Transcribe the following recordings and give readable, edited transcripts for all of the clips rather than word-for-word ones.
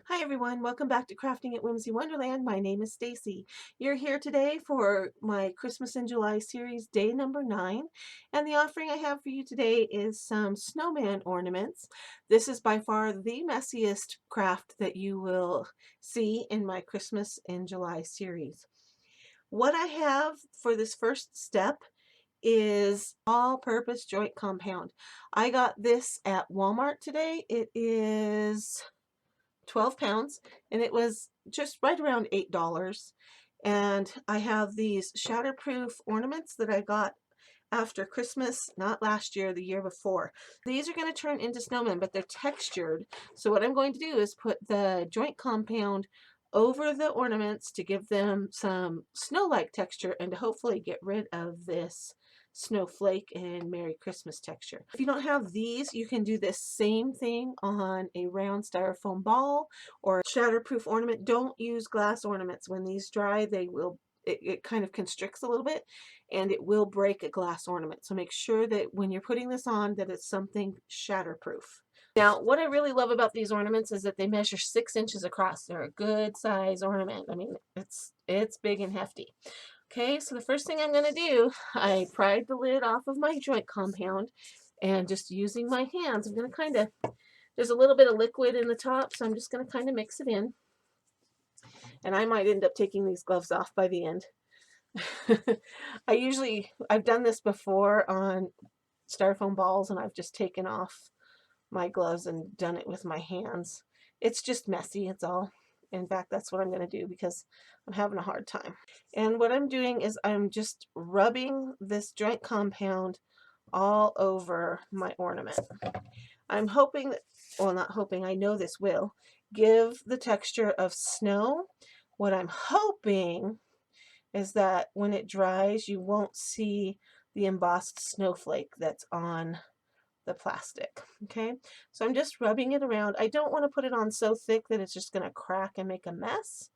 Hi everyone, welcome back to Crafting at Whimsy Wonderland. My name is Stacy. You're here today for my Christmas in July series, day number 9. And the offering I have for you today is some snowman ornaments. This is by far the messiest craft that you will see in my Christmas in July series. What I have for this first step is all-purpose joint compound. I got this at Walmart today. It is 12 pounds and it was just right around $8. And I have these shatterproof ornaments that I got after Christmas, not last year, the year before. These are going to turn into snowmen, but they're textured. So what I'm going to do is put the joint compound over the ornaments to give them some snow-like texture and to hopefully get rid of this snowflake and Merry Christmas texture. If you don't have these, you can do this same thing on a round styrofoam ball or a shatterproof ornament. Don't use glass ornaments. When these dry, they will it kind of constricts a little bit and it will break a glass ornament. So make sure that when you're putting this on that it's something shatterproof. Now, what I really love about these ornaments is that they measure 6 inches across. They're a good size ornament. I mean, it's big and hefty. Okay, so the first thing I'm going to do, I pried the lid off of my joint compound and just using my hands, I'm going to kind of, there's a little bit of liquid in the top, so I'm just going to kind of mix it in. And I might end up taking these gloves off by the end. I've done this before on styrofoam balls and I've just taken off my gloves and done it with my hands. It's just messy, it's all. In fact, that's what I'm going to do because I'm having a hard time. And what I'm doing is I'm just rubbing this joint compound all over my ornament. I'm hoping that, well, not hoping, I know this will give the texture of snow. What I'm hoping is that when it dries, you won't see the embossed snowflake that's on the plastic. Okay, so I'm just rubbing it around. I don't want to put it on so thick that it's just going to crack and make a mess.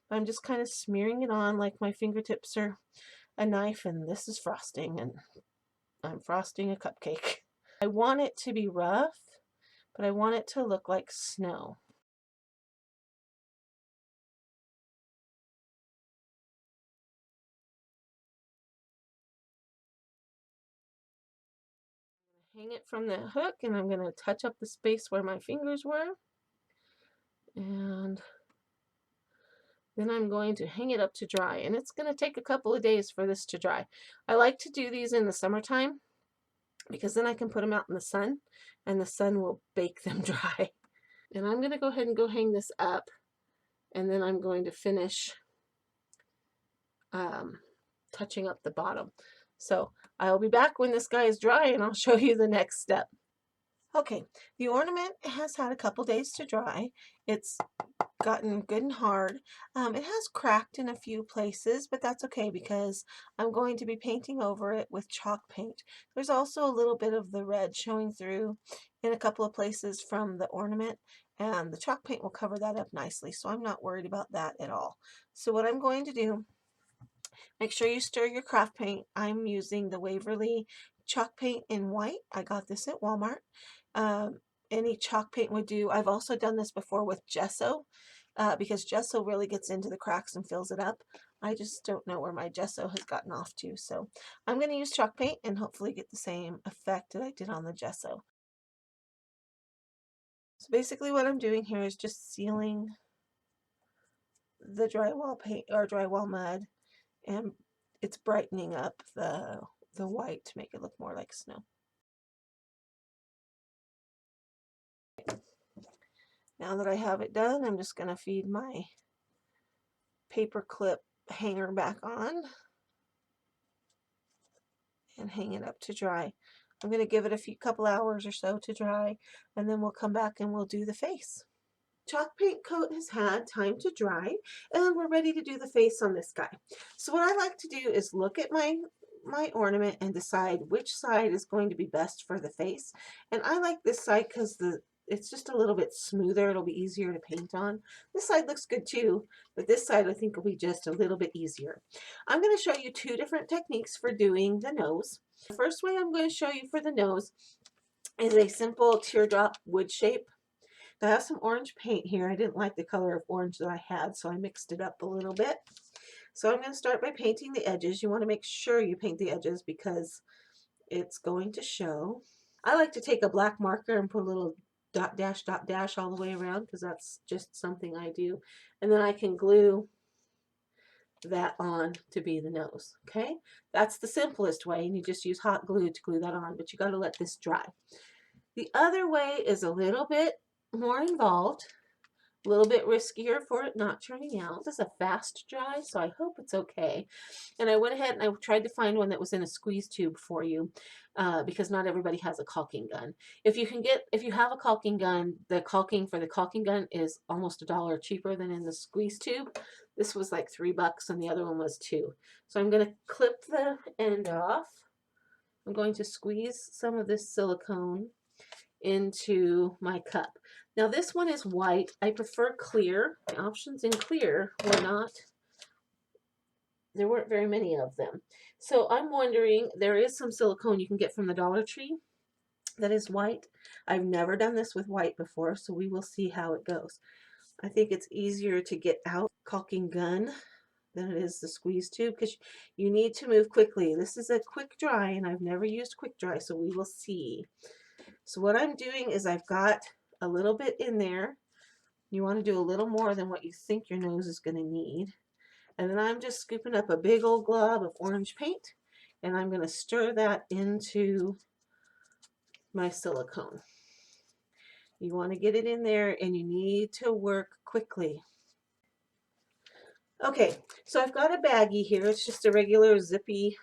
I'm just kind of smearing it on like my fingertips are a knife, and this is frosting, and I'm frosting a cupcake. I want it to be rough, but I want it to look like snow. Hang it from the hook, and I'm going to touch up the space where my fingers were, and then I'm going to hang it up to dry, and it's going to take a couple of days for this to dry. I like to do these in the summertime because then I can put them out in the sun and the sun will bake them dry. And I'm going to go ahead and go hang this up, and then I'm going to finish touching up the bottom. So I'll be back when this guy is dry and I'll show you the next step. Okay, the ornament has had a couple days to dry. It's gotten good and hard. It has cracked in a few places, but that's okay because I'm going to be painting over it with chalk paint. There's also a little bit of the red showing through in a couple of places from the ornament, and the chalk paint will cover that up nicely, so I'm not worried about that at all. So what I'm going to do, make sure you stir your craft paint. I'm using the Waverly chalk paint in white. I got this at Walmart. Any chalk paint would do. I've also done this before with gesso because gesso really gets into the cracks and fills it up. I just don't know where my gesso has gotten off to, so I'm going to use chalk paint and hopefully get the same effect that I did on the gesso. So basically what I'm doing here is just sealing the drywall paint or drywall mud, and it's brightening up the white to make it look more like snow. Now that I have it done, I'm just going to feed my paper clip hanger back on and hang it up to dry. I'm going to give it a couple hours or so to dry, and then we'll come back and we'll do the face. Chalk paint coat has had time to dry, and we're ready to do the face on this guy. So what I like to do is look at my ornament and decide which side is going to be best for the face. And I like this side because it's just a little bit smoother. It'll be easier to paint on. This side looks good too, but this side I think will be just a little bit easier. I'm going to show you 2 different techniques for doing the nose. The first way I'm going to show you for the nose is a simple teardrop wood shape. I have some orange paint here. I didn't like the color of orange that I had, so I mixed it up a little bit. So I'm going to start by painting the edges. You want to make sure you paint the edges because it's going to show. I like to take a black marker and put a little dot dash all the way around because that's just something I do. And then I can glue that on to be the nose. Okay, that's the simplest way, and you just use hot glue to glue that on, but you got to let this dry. The other way is a little bit more involved, a little bit riskier for it not turning out. This is a fast dry, so I hope it's okay. And I went ahead and I tried to find one that was in a squeeze tube for you because not everybody has a caulking gun. If you have a caulking gun, the caulking for the caulking gun is almost $1 cheaper than in the squeeze tube. This was like $3 and the other one was $2. So I'm going to clip the end off. I'm going to squeeze some of this silicone into my cup. Now this one is white. I prefer clear. The options in clear there weren't very many of them. So I'm wondering, there is some silicone you can get from the Dollar Tree that is white. I've never done this with white before, so we will see how it goes. I think it's easier to get out caulking gun than it is the squeeze tube because you need to move quickly. This is a quick dry and I've never used quick dry, so we will see. So what I'm doing is I've got a little bit in there. You want to do a little more than what you think your nose is going to need. And then I'm just scooping up a big old glob of orange paint and I'm going to stir that into my silicone. You want to get it in there and you need to work quickly. Okay, so I've got a baggie here. It's just a regular zippy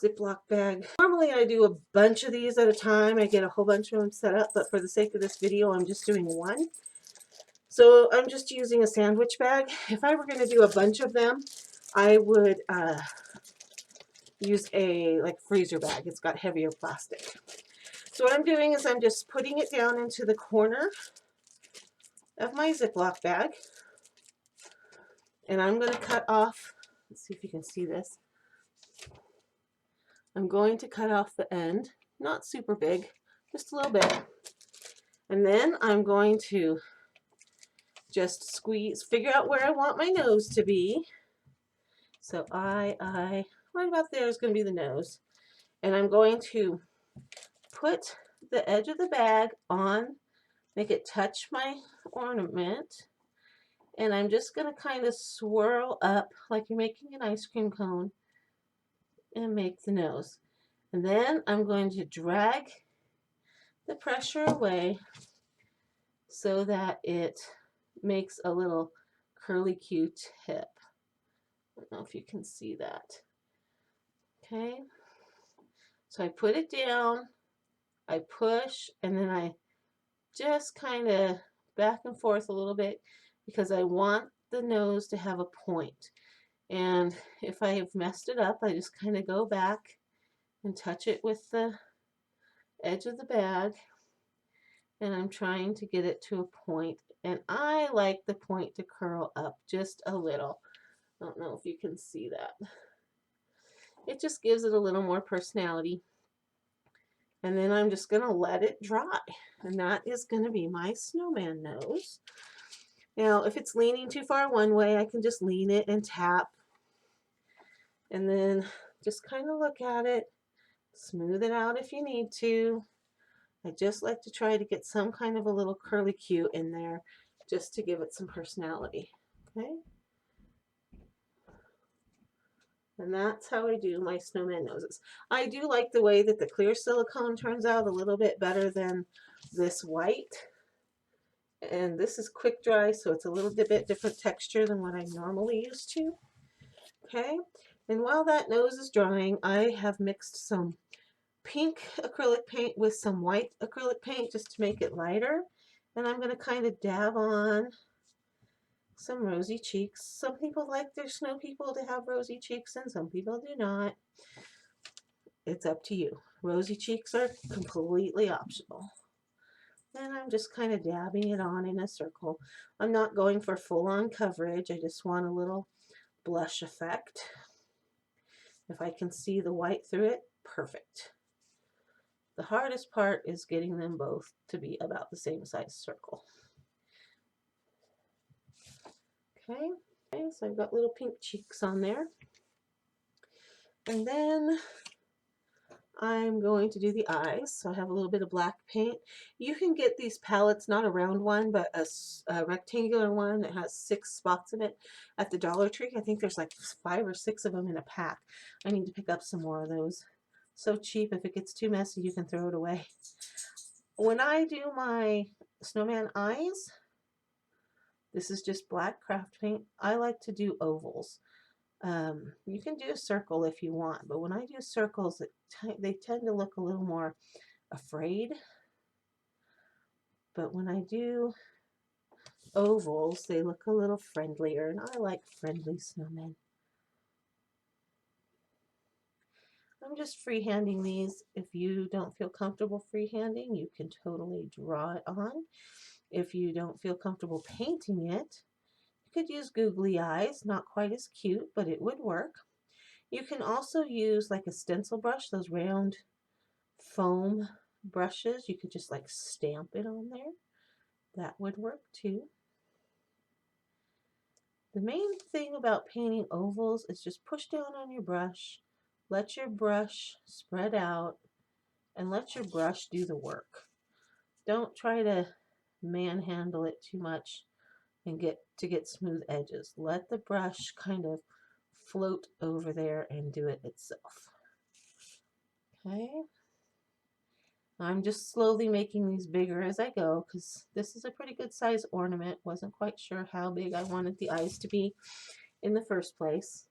Ziploc bag. Normally I do a bunch of these at a time. I get a whole bunch of them set up, but for the sake of this video, I'm just doing one. So I'm just using a sandwich bag. If I were going to do a bunch of them, I would use a freezer bag. It's got heavier plastic. So what I'm doing is I'm just putting it down into the corner of my Ziploc bag. And I'm going to cut off, let's see if you can see this. I'm going to cut off the end, not super big, just a little bit. And then I'm going to just squeeze, figure out where I want my nose to be. So right about there is going to be the nose. And I'm going to put the edge of the bag on, make it touch my ornament. And I'm just going to kind of swirl up like you're making an ice cream cone and make the nose. And then I'm going to drag the pressure away so that it makes a little curly Q tip. I don't know if you can see that. Okay. So I put it down, I push, and then I just kind of back and forth a little bit because I want the nose to have a point. And if I have messed it up, I just kind of go back and touch it with the edge of the bag. And I'm trying to get it to a point. And I like the point to curl up just a little. I don't know if you can see that. It just gives it a little more personality. And then I'm just going to let it dry. And that is going to be my snowman nose. Now, if it's leaning too far one way, I can just lean it and tap. And then just kind of look at it. Smooth it out if you need to. I just like to try to get some kind of a little curly Q in there just to give it some personality. Okay? And that's how I do my snowman noses. I do like the way that the clear silicone turns out a little bit better than this white. And this is quick dry, so it's a little bit different texture than what I normally used to. Okay? And while that nose is drying, I have mixed some pink acrylic paint with some white acrylic paint just to make it lighter. And I'm going to kind of dab on some rosy cheeks. Some people like their snow people to have rosy cheeks and some people do not. It's up to you. Rosy cheeks are completely optional. And I'm just kind of dabbing it on in a circle. I'm not going for full-on coverage. I just want a little blush effect. If I can see the white through it, perfect. The hardest part is getting them both to be about the same size circle. Okay, so I've got little pink cheeks on there. And then I'm going to do the eyes. So I have a little bit of black paint. You can get these palettes, not a round one, but a rectangular one that has 6 spots in it at the Dollar Tree. I think there's like 5 or 6 of them in a pack. I need to pick up some more of those. So cheap, if it gets too messy, you can throw it away. When I do my snowman eyes, this is just black craft paint. I like to do ovals. You can do a circle if you want, but when I do circles, they tend to look a little more afraid. But when I do ovals, they look a little friendlier, and I like friendly snowmen. I'm just freehanding these. If you don't feel comfortable freehanding, you can totally draw it on. If you don't feel comfortable painting it, you could use googly eyes, not quite as cute, but it would work. You can also use like a stencil brush, those round foam brushes. You could just like stamp it on there. That would work too. The main thing about painting ovals is just push down on your brush, let your brush spread out, and let your brush do the work. Don't try to manhandle it too much and get smooth edges. Let the brush kind of float over there and do it itself. Okay. I'm just slowly making these bigger as I go because this is a pretty good size ornament. Wasn't quite sure how big I wanted the eyes to be in the first place.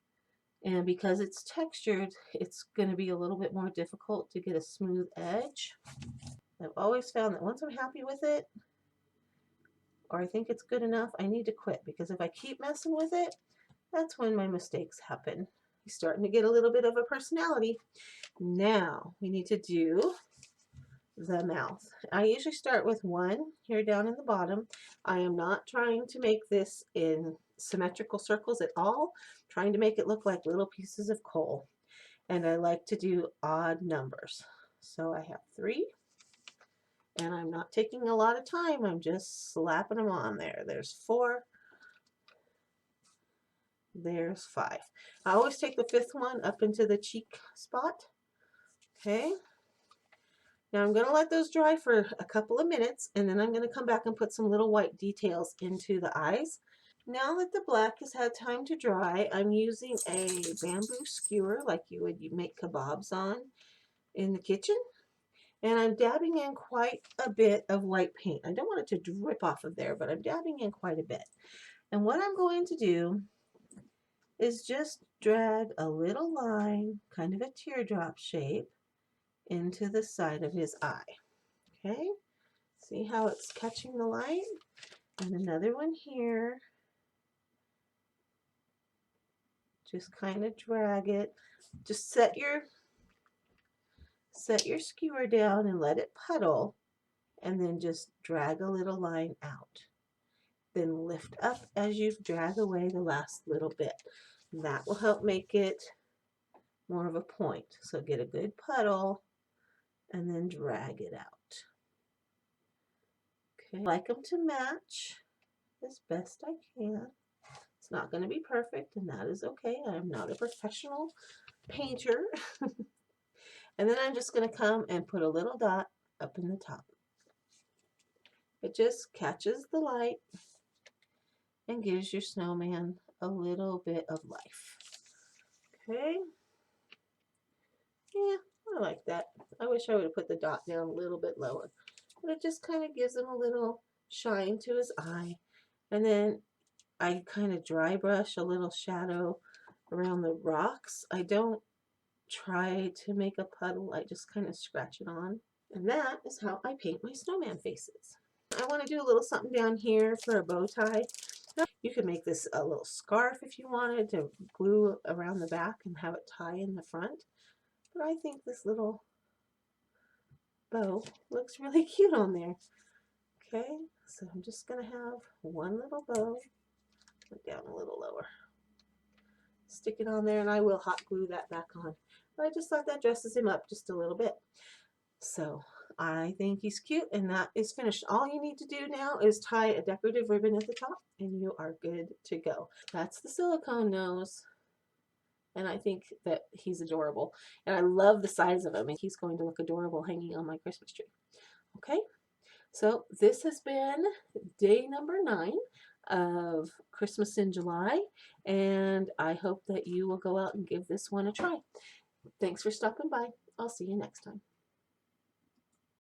And because it's textured, it's going to be a little bit more difficult to get a smooth edge. I've always found that once I'm happy with it, or I think it's good enough, I need to quit, because if I keep messing with it, that's when my mistakes happen. He's starting to get a little bit of a personality. Now we need to do the mouth. I usually start with one here down in the bottom. I am not trying to make this in symmetrical circles at all. I'm trying to make it look like little pieces of coal. And I like to do odd numbers. So I have 3. And I'm not taking a lot of time. I'm just slapping them on there. There's 4. There's 5. I always take the 5th one up into the cheek spot. Okay. Now I'm going to let those dry for a couple of minutes, and then I'm going to come back and put some little white details into the eyes. Now that the black has had time to dry, I'm using a bamboo skewer like you would make kebabs on in the kitchen. And I'm dabbing in quite a bit of white paint. I don't want it to drip off of there, but I'm dabbing in quite a bit. And what I'm going to do is just drag a little line, kind of a teardrop shape, into the side of his eye. Okay, see how it's catching the light? And another one here. Just kind of drag it. Just set your skewer down and let it puddle, and then just drag a little line out. Then lift up as you drag away the last little bit. That will help make it more of a point. So get a good puddle and then drag it out. Okay, I like them to match as best I can. It's not going to be perfect, and that is okay. I'm not a professional painter. And then I'm just going to come and put a little dot up in the top. It just catches the light and gives your snowman a little bit of life. Okay. Yeah, I like that. I wish I would have put the dot down a little bit lower. But it just kind of gives him a little shine to his eye. And then I kind of dry brush a little shadow around the rocks. I don't try to make a puddle. I just kind of scratch it on. And that is how I paint my snowman faces. I want to do a little something down here for a bow tie. You could make this a little scarf if you wanted to glue around the back and have it tie in the front. But I think this little bow looks really cute on there. Okay, so I'm just going to have one little bow. Put down a little lower. Stick it on there, and I will hot glue that back on. But I just thought that dresses him up just a little bit. So I think he's cute, and that is finished. All you need to do now is tie a decorative ribbon at the top, and you are good to go. That's the silicone nose, and I think that he's adorable. And I love the size of him, and he's going to look adorable hanging on my Christmas tree. Okay, so this has been day number 9 of Christmas in July, and I hope that you will go out and give this one a try. Thanks for stopping by. I'll see you next time.